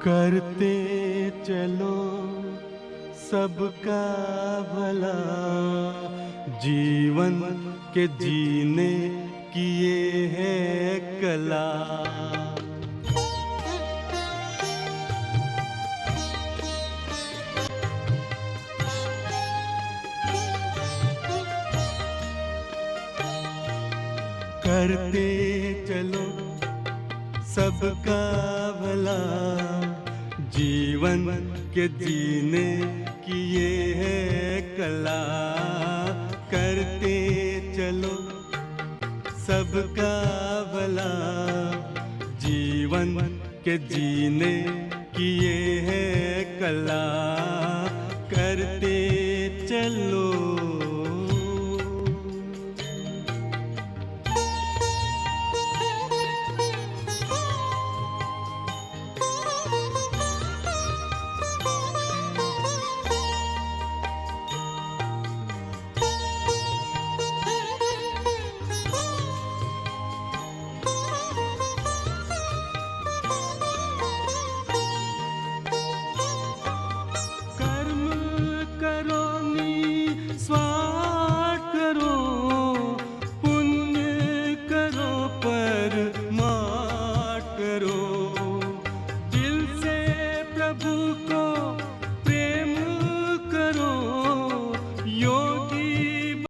करते चलो सबका भला, जीवन के जीने की ये है कला। करते चलो सबका भला, जीवन के जीने की ये है कला। करते चलो सबका भला, जीवन के जीने की ये है कला। करते चलो